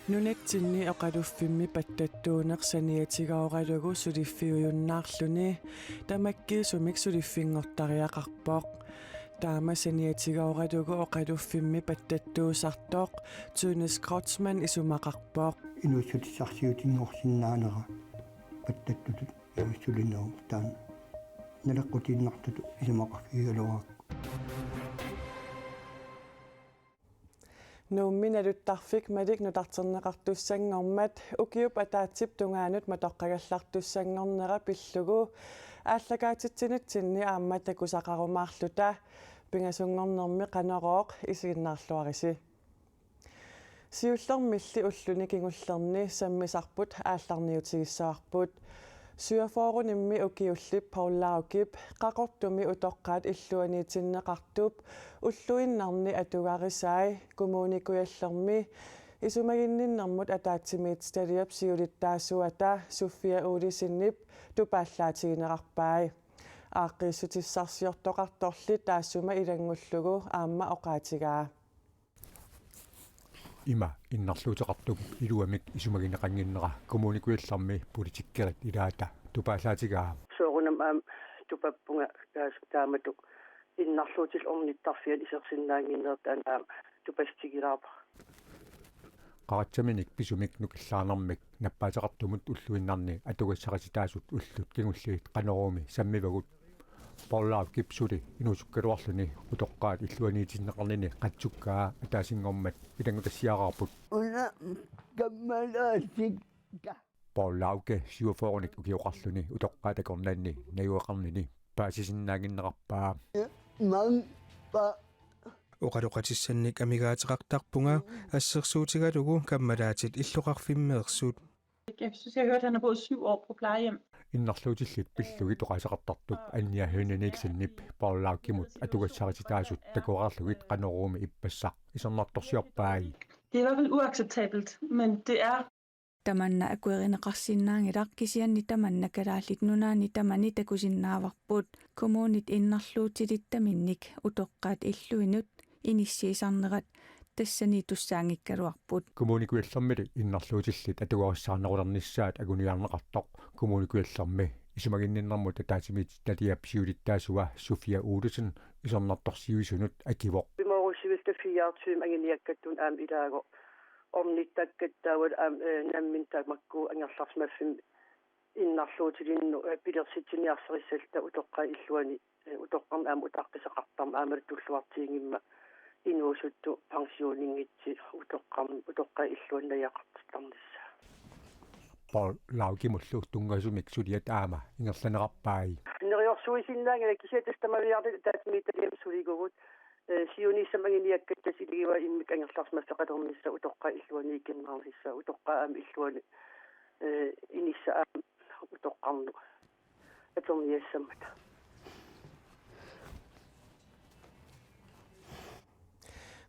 Nunetsinni oqaluffimmi pattattuuneq saniatigaoqalugu suliffiujunnaarluni tamakkiisumik suliffinngortariaqarpoq taama saniatigaoqalugu oqaluffimmi pattattuusartoq Tunis Krotzmann isumaqarpoq inuussutissarsiutinnguorsinnaanera pattattutut iussulinnerum taan nalaqqutiinnartut isumaqarfiigaluaq Nuumminaluttarfik malik nutarterneqartussangormat ukiup ataatip tungaanut matoqqagallartussangornera pillugu ааллакаатитсинутсинни аамматакусақаруmaarluta пингасунгорнэрми канерооқ исигиннаарлуариси сиуллермилли уллуни кигуллерни саммисарпут аалларниутигиссаварпут сюафоорунimmi укиуллип пауллаукип қақортуми утоққаат иллуаниитиннеқартуп уллуиннарни атугарисаи коммуникуяллерми исумагинниннэрмут атаатсимиит стадиап сиулиттаасуата Суффия Улисиннип тупааллаатигинеқарпаи ааққиссутиссарсиортоқарторли таассума илангуллугу аама оқаатигаа има иннарлуутеқартук илуамик исумагинеқангиннера коммуникуялларми политиккерит илаата тупааллаатигаа соорунам аам тупаппунга таамату иннарлуутил орниттарфиан исерсиннаангиннерт анаам тупастигилаапа qaratsamиник писумик нукиллаарнармик наппаатеқартумут уллуиннарни атугассақаситаасут уллут кигуллигит канеруми саммивагут поллаав кипсули инусуккалуарлуни утоққаат иллуаниитиннеқарнини қатсуккаа атаасингормат илангутассиараарпут уна каммалаасик поллаавке сиуфооник укиоқарлуни утоққаатакорнаанни наюақарнини паасисиннаагиннеқарпаа ман па oqaluqatissанник амигаатеқартарпунга ассерсуутигалугу каммалаатит иллоқарфиммеерсуут. Jeg synes, jeg hørte, at han har boet 7 år på plejehjem. иннарлуутиллит пиллуги тоқасеқартартуп анниа hønenilsennip пауллааккимут атугассариситаасут такуарарлугит канеруми иппассақ исернарторсиорпааи. Det er i hvert fald uacceptabelt, men det er tamanna akuerinneqarsinnaangilaq kisianni tamanna kalaallit nunaani tamani takusinnaavarput kommunit innarluutilittaminnik utoqqaat illuinut inissiisarnerat тассани тусsaangikkaluarput коммуникуяллэрмили иннарлуутиллит атугаассаарнерулернissaat агуниарнеқартоқ коммуникуяллэрми исумагинниннэрмут таатимит талиап сиулиттаасуа Суфия Улисен исернарторсиуисунут акивоқ биморусивилта фиартуим агиниаккаттун аам илааго орниттаккаттауат аам намминтаамакку ангерларсмаффим иннарлуутилинну пилерситсиниарсериссалта утоққаа иллуани утоққарн аам утаққисеқартарм аамалу туллуартиингимма инуусутту пансионингитси утоққаа иллуаннаяақартарларнисса пол лаукимуллу тунгасумик сулиат аама ингерланеқарпааи нериорсуисиннаангала кисиатастамавиарта таатмииталиам сулигугут сиониссамагиниаккаттасилигива иммик ангерларсмаффеқалернисса утоққаа иллуанииккиннаарнисса утоққаа аама иллуани инисса аама утоққарну атерниассаммата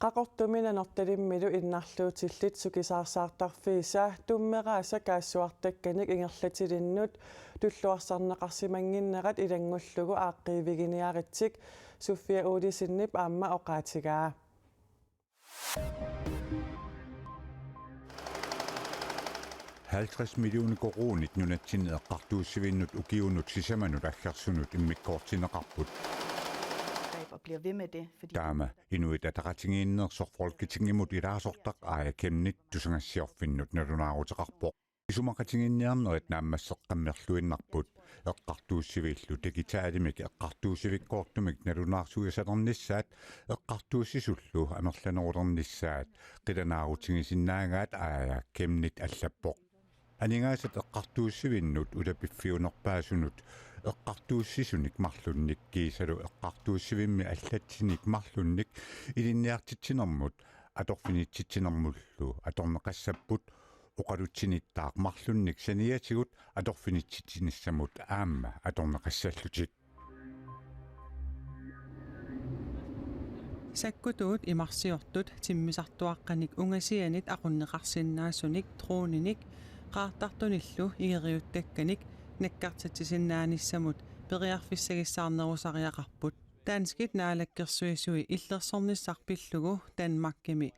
qaqortumina nortalimmilu innarluutillit sukisaarsartarfiisa tummeqaasa kaassuartakkanik ingerlatilinnut tulluarsarneqarsimanginnerat ilangullugu aaqqiviginiaritsik Suffia Ulisinnip aamma oqaatigaa 50 millioner koronit nunatsin eqqartuussivinnut ukiunut sisamanut aggersunut immikkoortineqarput og bliver ved med det, fordi Dama inuit ataqatingiinneersoq folketingimut ilaasortaq aajakennit tusangassiorfinnut nalunaarutaqarpoq isumaqatingiinniarnerit naammasseqqammerluinnarput eqqartuussivillu digitaalimik eqqartuusivikkoortumik nalunaarsuisalernissaat eqqartuussisullu amerlanerulernissaat qilanaarutingisinnaagaat aajakennit allappoq aningaasat eqqartuussivinnut ulapiffiunerpaasunut eqqartuussisunik marlunnik kiisalu eqqartuussivimmi allatsinik marlunnik ilinniartitsinermut atorfinitsitsinermullu atorneqassapput oqalutsinittaaq marlunnik saniatigut atorfinitsitsinnissamut aamma atorneqassallutit Sakkutuut imarsiortut timmisartuaqqanik ungasianit aqunneqarsinnaasunnik trooninik qaartartunillu igeriuttakkanik nakkartatsisinnaannissamut periarfissagissaarnerusariaqarput taanskit naalakkersuisui illersornissarpillugu Danmarkimi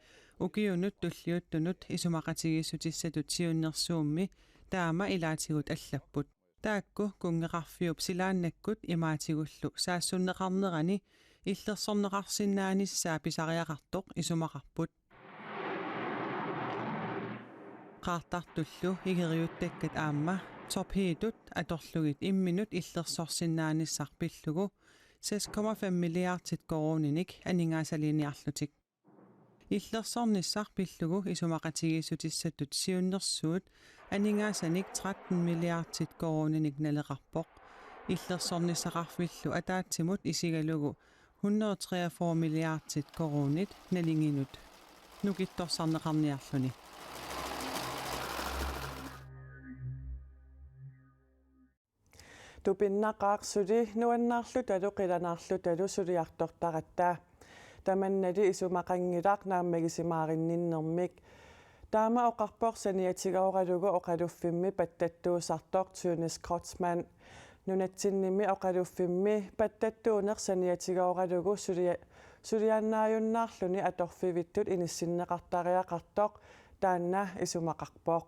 ukiunut tulliuttunut isumaqatigisutissatut siunnersuummi taama ilaatigut allapput taakku kungeqarfiup silaannakkut imaatigullu saassunneqarnerani illersorneqarsinnaanissaa pisariaqartoq isumaqarput qaartartullu igeriuttakkat aamma torpedut atorlugit imminut illersorsinnaanissarpillugu 6,5 milliardit koroninik aningaasaliiniarlutik illersornissarpillugu isumaqatigisutissatut siunnersuut aningaasanik 13 milliardit koroninik naleqarpoq illersornissaqarfillu ataatsimut isigalugu 143 milliardit koronit nalinginut nukittorsarneqarniarluni Tupinnaqaaqsuli nuannaarlu talu qilanaarlu talu suliartortaqattaa tamannali isumaqangilaq naammagisimaarinninnermik taama oqarpoq saniatigaoralugu oqaluffimmi pattattuusartoq Tunis Kotsman nunatsinnimi oqaluffimmi pattattuuneq saniatigaoralugu suliannaajunnaarluni atorfivittut inissinneqartariaqartoq taanna isumaqarpoq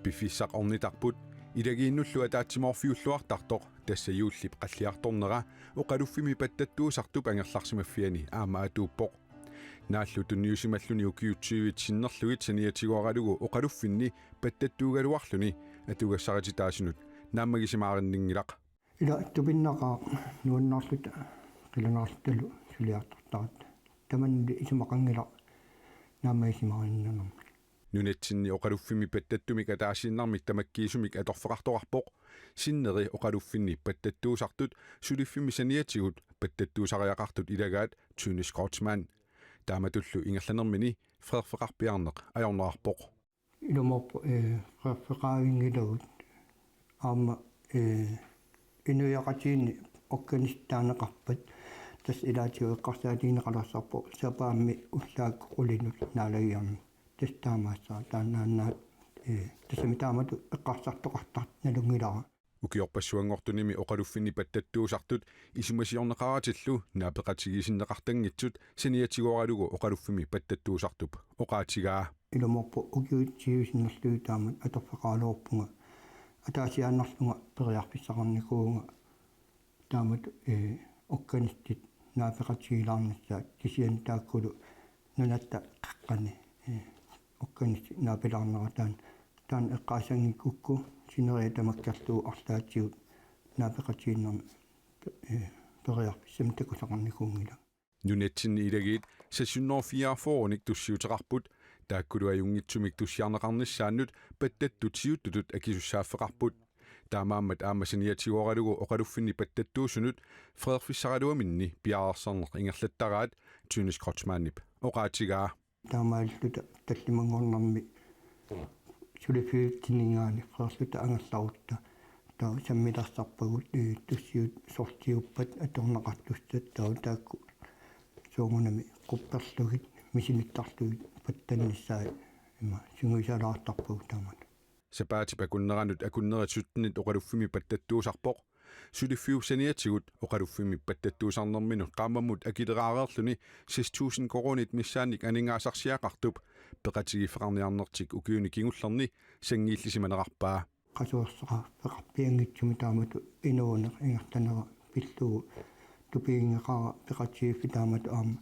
Bifissaq ornitarput ilagiinnullu ataatsimorfiulluartartoq tassayuullip qalliartornera oqaluffimi pattattuusartup angerlarsimaffiani aama atuuppoq naallu tunniusimalluni ukiutsiivit sinnerlugit saniatiguaralugu oqaluffinni pattattuugaluarluni atugassarati naammagisimaarinninngilaq ila tupinnaqaaq nuannaarluta qilanaarlutalu suliartortarat tamanni isumaqangilaq naammagisimaarinnernermi nunatsinni oqaluffimi pattattumik ataasinnarmik tamakkiisumik atorfeqartoqarpoq sinneri oqaluffinni pattattuusartut suliffimi saniatigut pattattuusariaqartut ilagaat Tunis Kotsman taamatullu ingerlanermini frerfeqarpiarneq ajornerarpoq ilumorpo frerfeqaagingilagut aama inuiaqatiinni okkanistaaneqarpat tas ilaatigu eqqarsaatiineqalarsarpo sapaammi ullaakku qulinut naalagiarni testaamassa taannaannaat tasamitaamatu eqqarsartoqartart nalungilara ukiorpassuangortunimi oqaluffinni pattattuusartut isumasiorneqaratillu naapeqatigisinneqartangitsut saniatiguoralugu oqaluffimi pattattuusartup oqaatigaa ilumorpo ukiutsiivisinnerlugu taamat atorfeqaalorpunga ataasiaannarlunga periarpissaqarnikuunga taamat okkanistit naapeqatigilaarnissaat kisian taakkulu nunatta qaqqani okkanistit naapilaarnerataan taan eqqaasangikukku sineria tamakkarluu arlaatigut naapeqatiinnermi periarpissam takusaqarnikuungila nunatsinni ilagiit sassunnorfiarfoonik tussiuteqarput taakkulu ajungitsumik tussiarneqarnissaannut pattattutsiuttutut akisussaaffeqarput taamaammat aamasaniatiguoralugu oqaluffinni pattattuusunut frederfissaraluaminni piarersarneq ingerlattaraat Tunis Kotsmannip oqaatigaa taamaalluta tallimangornarmi sulifiittiningaani frerluta angallarutta taa sammilarsarpagut tussiut sortiuppat atorneqartussat taa taakku soongunami qupperlugit misinittarlugit pattannissaa ima sunguisalaartarpagut taamat sapaatipa kunneranut akunneritsuttnit oqaluffimi pattattuusarpoq sulifiussaniatigut oqaluffimi pattattuusarnerminut qaamammut akileraarerluni 6000 koronit missaanik aningaasarsiaqartup peqatigifeqarniarnertik ukiuni kingullerni sangiillisimaneqarpaa qasuerseqarpeqarpiangitsumi taamatu inuuneq ingertanera pillugu tupiingeqara peqatigifi taamatu aama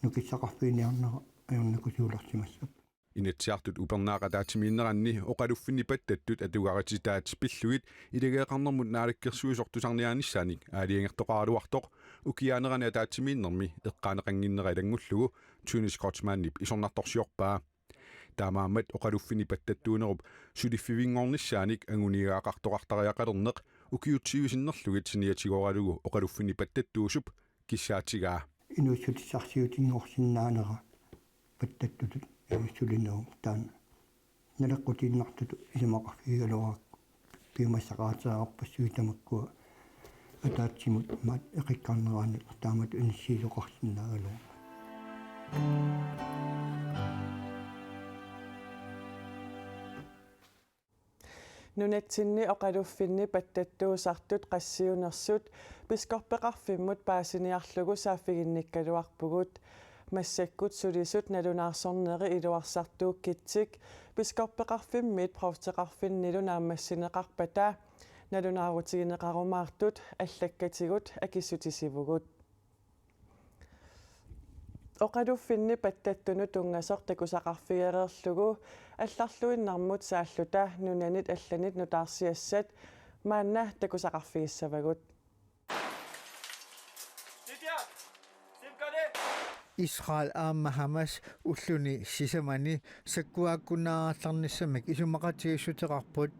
nukissaqarfiiniarnera ajornakusuularsimassap inatsiartut upernaaqataatimiinneranni oqaluffinni pattattut atugaratitaat pillugit ilageeqarnermut naalakkersuisortusarniaanissanik aaliangertoqaaluartoq ukiaanerani ataatimiinnermi eqqaaneqanginnera ilangullugu Tunis Kotsmannip isornartorsiorpaa taamaammat oqaluffinni pattattuunerup suliffivingornissaanik angunigaaqartoqartariaqalerneq ukiutsiusinnerlugit siniatigooralugu oqaluffinni pattattuusup kissaatigaa inuussutissarsiutiingorsinnaanera pattattutut sulinoo taan nalaqqutiinnartutu isimaqarfigaluarak piumassaqaatereqarpassuitamakkua ataatsimut maat eqikkarneraanut taamatu inissiisoqarsinnaagalu Nunetsinni oqaluffinni pattattuusartut qassiunersut piskorpeqarfimmut paasiniarlugu saaffiginnikkaluarpugut massakkut sulisut nalunаарsorneri iluarsartuukkitsik piskorpeqarfimmit provteqarfinnilu naammassineqarpata nalunaaruutigineqarumaartut аллаккатигут акиссутисивугут oqaluffinni pattattunut ungasor takusaqarfigereerlugu алларлуиннармут сааллута нунанит алланит нутаарсиассат маанна таkusaqarfigissavagut Israel aamma Hamas ulluni sisamani sakkuaakkunaarlarnissamik isumaqatigissuteqarput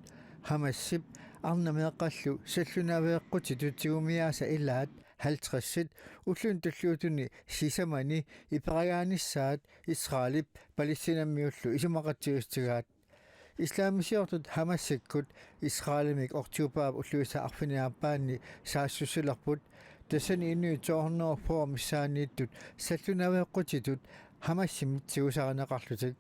Hamassip arnameeqqallu sallunaveeqqutitutiumiaasa ilaat 50 ullun tulluutuni sisamani iperagaanissaat Israelip Palestinammiullu isumaqatigistigaat Islamisiortut Hamassikkut Israelimik oktuupaap ulluisa arfiniaappaanni saassusilerput tasani innu toornerfor missaaniittut sallunaveeqqutitut Hamassimit siusarneqarlutik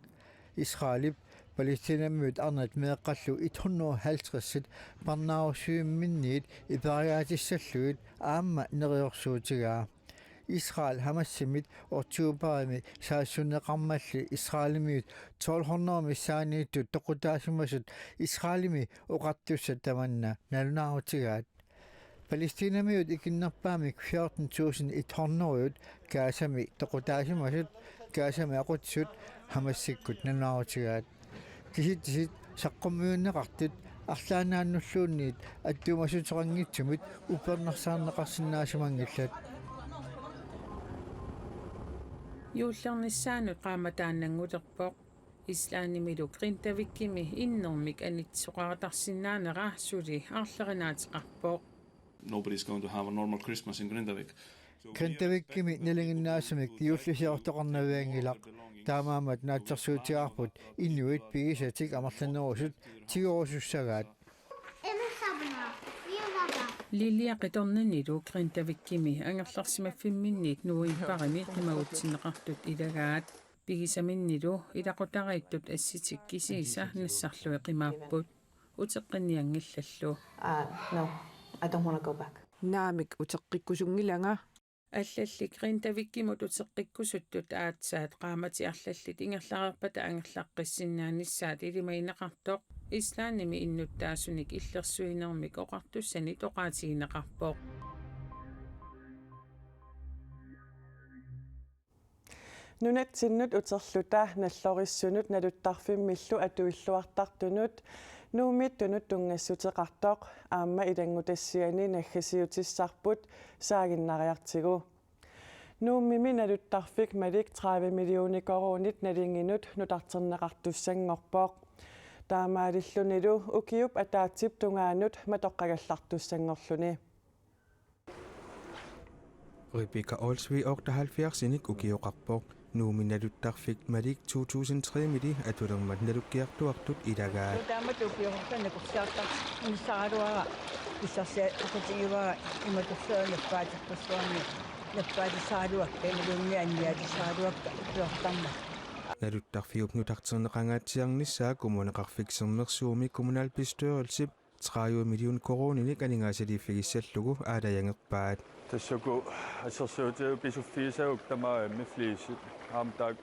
Israelip Palestinammiut arnat meeqqallu 150 parnaarsuimminniit iperagaatissаллуит аама нериорсуутигаа Israel Hamassimit oktuuparimi saassunneqarmalli Israelimiut 1200 missaaniittut toqutaasimasut Israelimi oqartussat tamanna nalunaaruutigaat Palestinamiut ikinnerpaamik 14,100 kaasami toqutaasimasut kaasami aqutsut Hamassikkut nalunaaruutigaat kisit saqqummiunneqartut арлаанааннуллуунниит аттумасутерангитсумит упернерсаарнеқарсинаасумангилlat юуллернissaanут qaamataannangulerpoq islaanimilu qrintavikkimi innermik anitsoqaratарсинаанера сули аарлерinaatiqarpoq Nobody's going to have a normal Christmas in Grindavik. Grindavik-kimi nilinginnaasumik tiullisiortoqarnaviangilaq taamaamat naatsersuutiarput inuit pigisatik amarlanerusut tigorussussagaat Lilia qitornanilu Grindavik-kimi angerlarsimaffiminniit nuuimparimi qimagutsinneqartut ilagaat pigisaminnilu ilaqutariittut assitik kisiisa nassarlui qimaapпут uteqqinnianngillallu No, I don't want to go back. Naamik uteqqikkusungilanga аллалли Grindavik-kimut uteqqikkusuttut aatsaat qaamatiarlallit ingerlareerpata angerlaqqissinaanissaat ilimaineqartoq islaanimi innuttaasunik illersuinermik oqartussani toqaatigineqarpoq Nunatsinut uterluta nallorissunut naluttarfimmillu atuilluartartunut nuumittunut tungassuteqartoq aamma ilangutassiani naggasiutissarput saaginnariartigu nuummimi naluttarfik malik 30 millioni korunit nalinginut nutarterneqartussangorpoq taamaalillunilu ukiup ataatip tungaanut matoqqagallartussangorluni Rebecca Olsvig 78 ukioqarpoq nuuminaluttarfik malik 2003 atulermat nalukkiartuartut ilagaat taamat ukiortarna kursiartart nissaraluara issarsia aqutigiwara imatussaanappaatiqqussuarni nappaatissaaluakka imalunnianniatissaaluakka ukiortarma naluttarfiup nutarterneqangaatsiarnissaa kumuneqarfiksernersuumi kommunalbestørelsip 30 million koroninik aningaasaliiffigissallugu aalayangerpaat тассаку ассерсуутиу писуффиисагук тамаами флиси аамтаак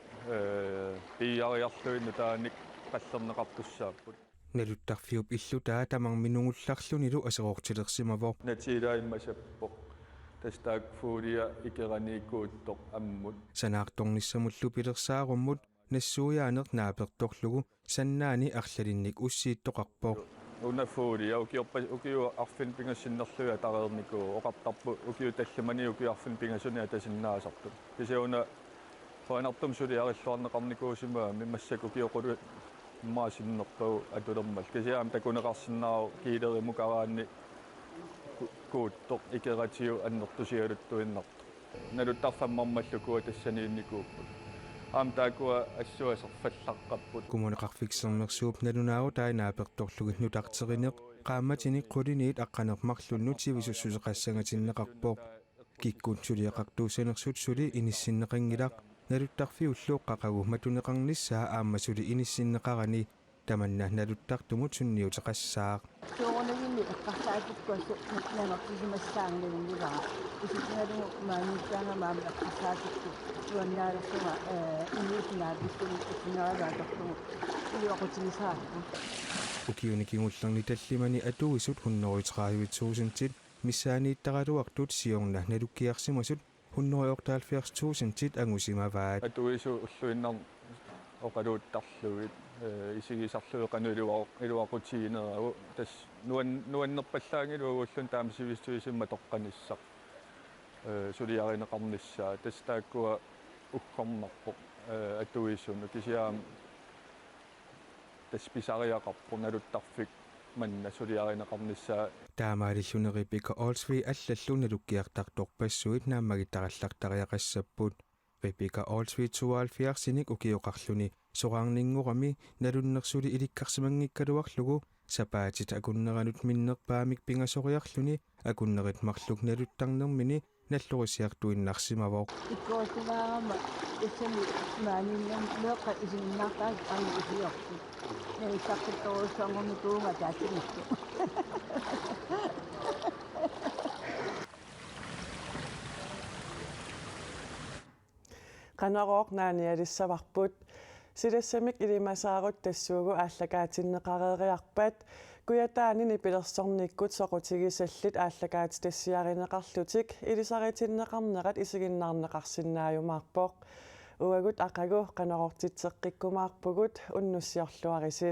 пиариарлуинну тааник қаллернеқартуссааппут налуттарфиуп иллутаа тамарминугулларлунилу асероортилерсимавор натилаиммасаппо тастаак фуулиа икераникууттоқ аммут санаарторниссамуллу пилерсааруммут нассууяанер нааперторлугу саннаани арлалинник уссииттоқарпоо унафуули укиу арфин пингассиннерлуя тареернику оқартарпу укиу талламани укиарфин пингасуниа тасиннаасарту кисауна фаанартум сулиариллуарнеқарникуусима мимассак укиоқулу маасиннертау атулермал кисаам такунеқарсиннаару килеримукараанни кууттоқ икератиу аннертусиалуттуиннарту налуттарфаммармаллукуа тассаниинникууппут аамтаакуа ассуасерфаллаққаппут кумунеқарфиксернерсууп налунаару таинааперторлугит нутартеринеқ qaammatini quliniit aqqanermarlunnu tivisussuseqassangatinnеқарпоо киккун сулиақартуусанерсут сули иниссиннеқангилақ налуттарфиуллуоққақагу матунеқарнissaa ааммасули иниссиннеқарани tamanna naluttaartumut sunniuteqassaaq Tuonegini qassaatikkuassu nanaqisimassaangalungiraa isitinalu maanittaanga maamaqassaatikku tuannaarussuma inuusinaabissuni isinaalaaqartumu iluaqutigisaarpu ukiunikingullerni tallimani atuisut 130.000 missaaniittaqaluartut siorna nalukkiarsimasut 178.000 angusimavaat atuisu ulluinnar oqaluuttarlugit isigisarlueqanu iluaqutigineragu tas nuannerpallaangiluugullun taamisivistuisimma toqqanissaq suliarineqarnissaa tas taakkua ukkornarpoq atuissun kisiaam tas pisariaqarpoq naluttarfik manna suliarineqarnissaa taamaalilluneri Rebecca Olsvig allalluna lukkiartartorpassuit naamagitaqallartariaqassapпут Rebecca Olsvig 72-sinik ukioqarluni soraarninngorami nalunnersuli ilikkarsimangikkaluarlugu sapaatit akunneranut minnerpaamik pingasoriarluni akunnerit marluk naluttarnermini nallorisiartuinnarsimavoq ikkoosimaama itsani maaninnan meeqa isinnartaas anu isiortu naitaqqittoruussuangornikuunga taatimittu qanaqooq naanialissavarput silassamik ilimasaagut tassuugu ааллакаатиннеқареериарпат куятаанини пилерсорниккут соқутигисаллит ааллакаати тассиаринеқарлутик илисаритиннеқарнеқат исигиннаарнеқарсинааюмаарпоқ уагут ақагу қанақортитсеққиккумаарпугут уннуссиорлуариси